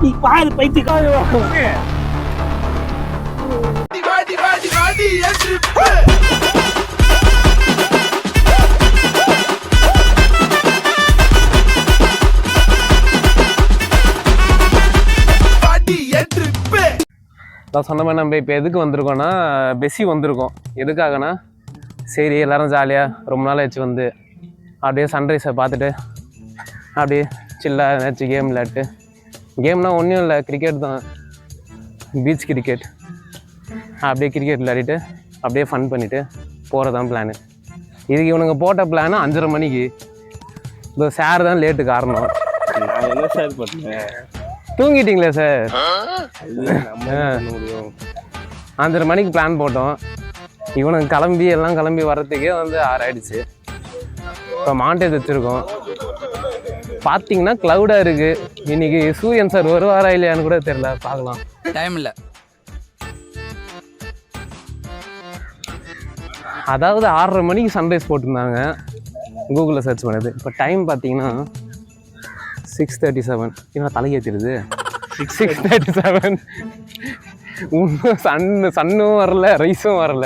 நீ பாரு பைத்தியக்கார. நான் சொன்ன மாதிரி நம்ம இப்போ எதுக்கு வந்திருக்கோன்னா பெஸி வந்திருக்கோம். எதுக்காகனா சரி எல்லோரும் ஜாலியாக ரொம்ப நாள் ஆச்சு வந்து அப்படியே சன்ரைஸை பார்த்துட்டு அப்படியே சில்லாக ஏதாச்சும் கேம் விளையாட்டு. கேம்னால் ஒன்றும் இல்லை, கிரிக்கெட் தான், பீச் கிரிக்கெட். அப்படியே கிரிக்கெட் விளையாடிட்டு அப்படியே ஃபன் பண்ணிவிட்டு போகிறதான் பிளானு. இதுக்கு இவனுங்க போட்ட பிளானு 5:30 மணிக்கு. இந்த சார் தான் லேட்டு காரணம். நான் என்ன சார் பண்ணேன்? தூங்கிட்டீங்களே சார்? 5:30 மணிக்கு பிளான் போட்டோம். இவனுக்கு கிளம்பி வர்றதுக்கே வந்து 6 ஆயிடுச்சு. இப்போ மாண்டேஜ் வச்சுருக்கோம். பார்த்தீங்கன்னா க்ளவுடாக இருக்குது. இன்னைக்கு சூரியன் சார் வருவாரா இல்லையான்னு கூட தெரியல, பார்க்கலாம். டைம் இல்லை. அதாவது 6:30 மணிக்கு சன்ரைஸ் போட்டிருந்தாங்க கூகுளில் சர்ச் பண்ணது. இப்போ டைம் பார்த்தீங்கன்னா 6:37. இன்னும் தலையேற்றிடுது 6:37. இன்னும் சன்னும் வரல, ரைஸும் வரல.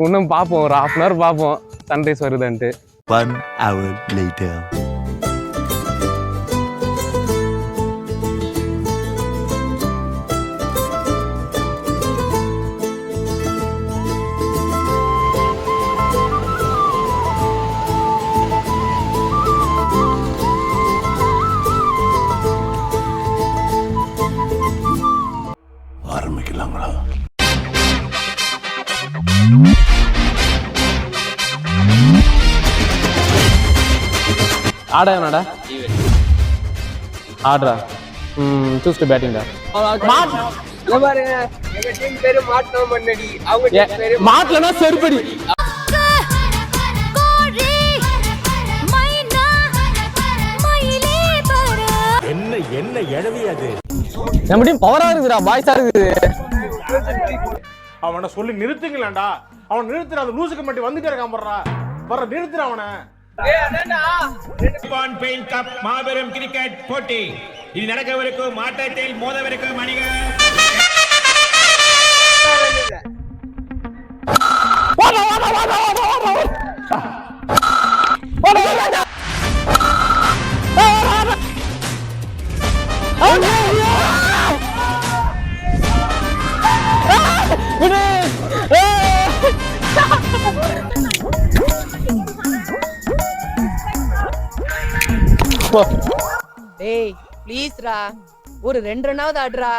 இன்னும் பார்ப்போம், ஒரு 1/2 hour பார்ப்போம் சன்ரைஸ் வருதுன்ட்டு. 1 hour later. ஆரம்பிக்கலாங்களா? ஆடா என்னடா ஆடுறா. Choose to பேட்டிங்டா. மாட்டலனா செருப்படி. என்ன எழவியாது நம்மடியும் பவரா இருக்குடா, பாய்ஸா இருக்குது. அவனை சொல்லி நிறுத்துங்களேன்டா. அவன் நிறுத்துற, அந்த லூசுக்கு மட்டும் வந்துட்டே இருக்கான். வர்ற நிறுத்துற அவனை. பெயிண்ட் கப் மாபெரும் கிரிக்கெட் போட்டி இது நடக்கவிருக்கும் ஆட்டத்தில் மோதவிருக்கும் அணிகள் டேய் ப்ளீஸ் ரா, ஒரு 2 ரன்னாவது ஆடுறா.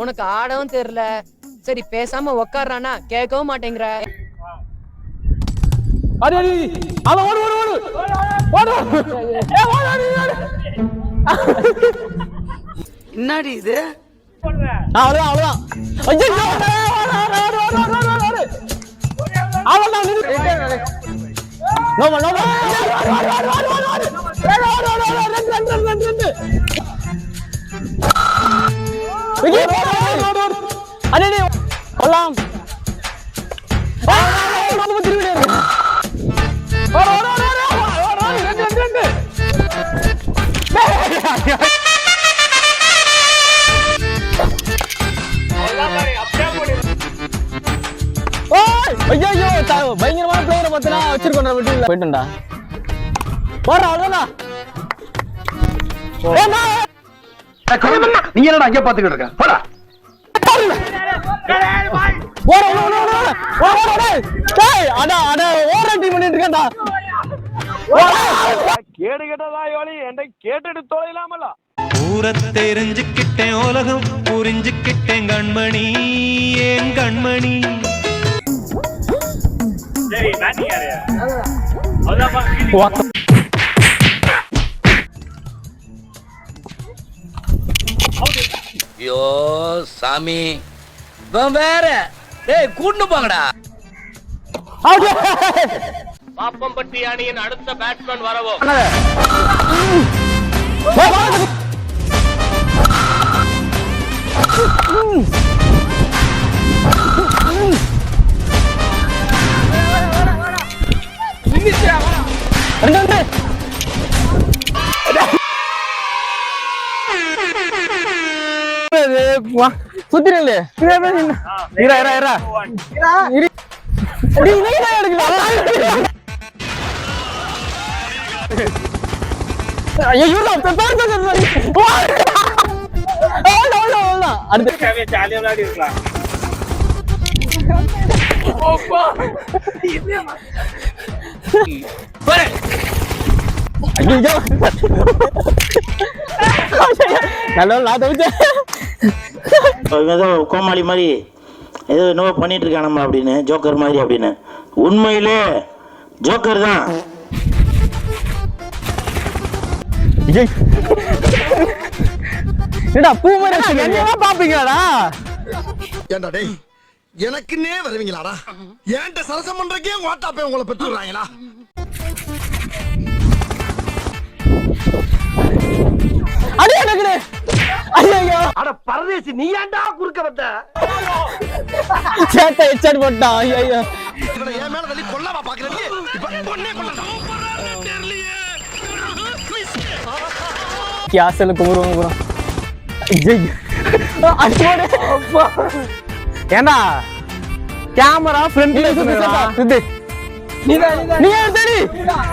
உனக்கு ஆடவும் தெரியல. சரி பேசாம உக்காடுறானா, கேட்கவும் மாட்டேங்கிற. என்னடி இது? அவ்வளவுதான். பயங்கரமான பிளேயரை பார்த்தா வச்சிருக்கோம். போயிட்டா போறா. அவ்வளவுதான். நீ என்னடா அங்கே பாத்துக்கிட்டு இருக்க? போடா. கேடு கேட்டதா யோலி என்னை கேட்டுட்டு தொலைலாமல. ஊரை தெரிஞ்சுக்கிட்டேன், உலகம் புரிஞ்சுக்கிட்டேன் கண்மணி, ஏன் கண்மணி. ஐயோ சாமி, வேற டேய் கூட்டு போங்கடா. பாப்பம்பட்டி அணியின் அடுத்த பேட்ஸ்மேன் வரவும். சுத்திரல இரா இரா இரா இரு டேய் நீ தான் எடுக்கல ஐயோ யூரா பெப்பர் அடுத்து ஜாலியா விளையாடி இருக்கலாம். ஐயோ ஹலோ நான் தவிச்சேன் ஏதோ கோமாளி மாதிரி ஏதோ என்னவோ பண்ணிட்டு இருக்கானம்மா அப்படின்னு, ஜோக்கர் மாதிரி அப்படின்னு. உண்மையிலே ஜோக்கர் தான். என்னடா பூ மாதிரி என்னவா பாப்பீங்களாடா? ஏண்டா டேய், எனக்குன்னே வருவீங்களாடா? ஏன்ட்ட சரசம் பண்றக்கே வாட்டாப்பே உங்களை பெற்றுறாங்களா? அடி எனக்கு ஐயோ அட பரதேசி, நீ ஏன்டா குறுக்க வந்த? சேட்டை ஹெட்செட் போட்டான். ஐயோ இவனை என் மேல தள்ளி கொல்லவா பாக்குறீங்க? இப்ப பொண்ணே கொல்லடா. கியாசல குமுறோம் குறோம். அடிவோடே அப்பா. ஏண்டா கேமரா ஃப்ரண்ட்ல சுத்து. நீ எடுத்தடி.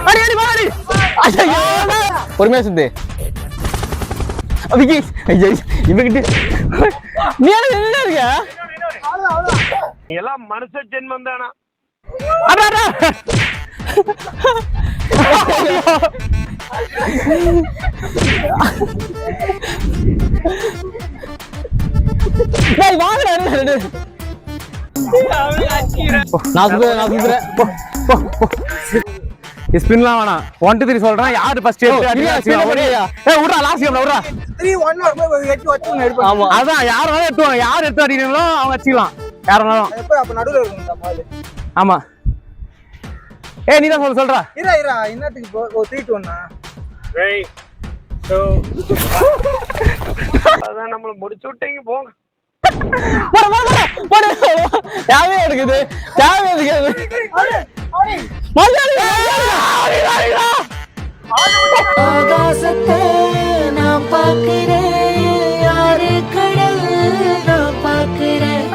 அடி அடி மாடி. ஐயோ பொறுமையா சுத்து. அவிகி ஐயோ இவகிட்ட நீ என்ன இருக்க? எல்லாம் மனுஷ ஜென்மம் தானா? அட அட டேய் வாங்கடா என்ன நான் சுத்துறேன் ஸ்பின்லாம் வேணாம். 1 2 3 சொல்றேன். யாரு ஃபர்ஸ்ட் எடுத்து ஏய் உட்றா லாஸ்ட் கேம்ல உட்றா 3 1 8 வச்சு எடுப்போம். ஆமா அதான் யார் வேணா எடுத்துவாங்க. யார் எடுத்து அடிக்கிறீங்களோ அவங்க வச்சுக்கலாம். யார் வேணாலும் எப்ப அப்ப நடுவுல இருக்குங்க பால். ஆமா ஏய் நீ தான் சொல்றா. இரா இரா என்னத்துக்கு 3 2 1 ஏய் சோ அதான் நம்மள முடிச்சு விட்டீங்க போங்க. போடு யாவே எடுக்குது யாவே எடுக்குது ஆகாசத்தை நான் பார்க்கிறேன், யாரு கடல் நான் பார்க்கிறேன்.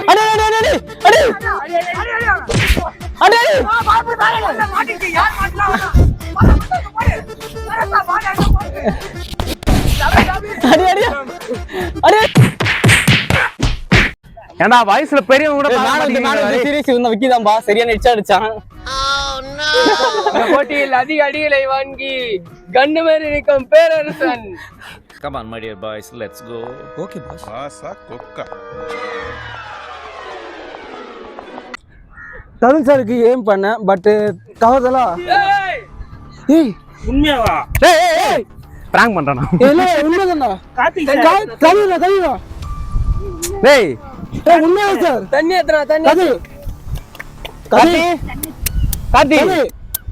ஏண்டா வயசுல பெரியவங்க கூட சீரியஸ் வந்து விக்கிதாம்பா சரியான ஹெட் அடிச்சான். போட்டியில் அதிக அடிகளை வாங்கி கண்ணு மாதிரி நிற்கும் பேரரசன். Come on, my dear boys, let's go. Okay boss. ஆசா கொக்கா. தருண் சாருக்கு ஏம் பண்ண பட் கவர்தலா. ஏய் உண்மையாவா? ஏய் ஏய் ஏய் பிராங்க் பண்றானா? இல்ல உண்மைதானா? கவிதா டேய் ஏய் உண்மையா சார்? தண்ணி ஏத்துறா தண்ணி. காத்தி காத்தி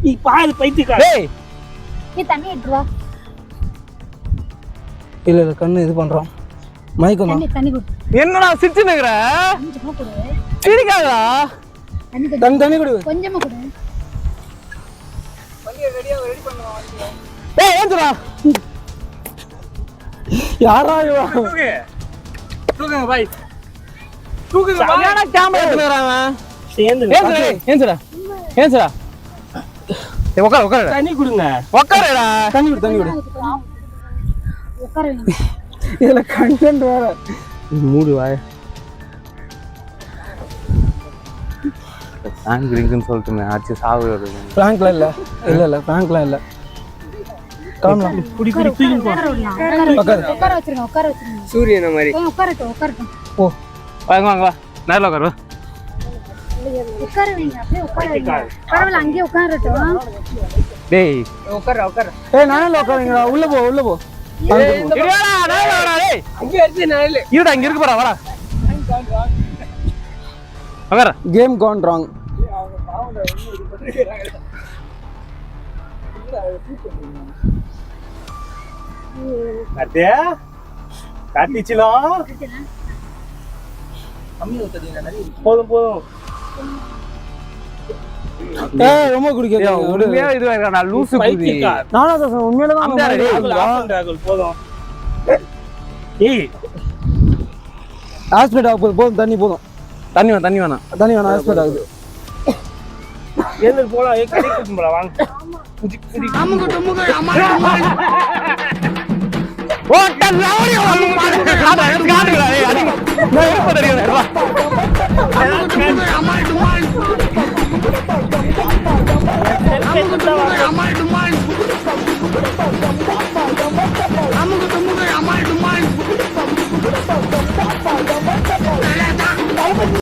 நீ பால் பைத்தியக்கார. டேய் நீ தண்ணி எடுத்து வா. இல்ல இல்ல கண்ணு இது பண்றோம். மைக் தண்ணி தண்ணி குடு. என்னடா சிரிச்சு நிக்கற? கொஞ்சமா குடு. சிரிக்காதடா. தண்ணி தண்ணி குடு. கொஞ்சமா குடு. வண்டியை ரெடி பண்ணுவா. ஏய் ஏந்துடா. யாரா இவா? தூக்குங்க பாய். சரியான கேமரா எடுத்துறாங்க. சேர்ந்து ஏந்துடா. ஏந்துடா. ஏய் உட்கார் உட்கார். தண்ணி குடுங்க. உட்காருடா. தண்ணி குடு தண்ணி குடு. உட்கார வைங்க. இதுல கண்டென்ட் வேற. மூடு வாய். ஆங்கிரிங்னு சொல்லிட்டு ஆச்சு சாவு வருது. பிராங்க்ல இல்ல இல்ல பிராங்க்ல இல்ல. காமலாம் குடி குடி தூக்கி போ. உட்கார வச்சிருங்க உட்கார வச்சிருங்க. சூரியன மாதிரி. உட்காரட்டும். ஓ வாங்க வாங்க வா. நேர்ல உட்காரு. உட்கார வைங்க அப்படியே உட்கார வைங்க. பரவாயில்ல அங்கேயே உட்காரட்டும். டேய் உட்கார. ஏய் நானே உட்காருங்கடா. உள்ள போ உள்ள போ. இருடா நேர்ல வாடா டேய். அங்கே எடுத்து நாளே. இருடா இங்க இருக்கு பாரு வாடா. உட்கார. Game Khan wrong. அடே காட்டிச்சிலோ. கம்மி ஊத்துறீங்க நிறைய. போதும் போதும். ரொம்ப குடிக்க உண்மையா இது வேற லூசு குதி. நானா தான் சொன்னேன், உண்மையில தான் அந்த ரெடி போதும். ஏய் ஹாஸ்பிட்டல் ஆகுது, போதும் தண்ணி போதும். தண்ணி வேணாம். தண்ணி வேணாம், ஹாஸ்பிட்டல் ஆகுது. எழுந்து போலாம், கடைக்கு போலாம் வாங்க. அம்மா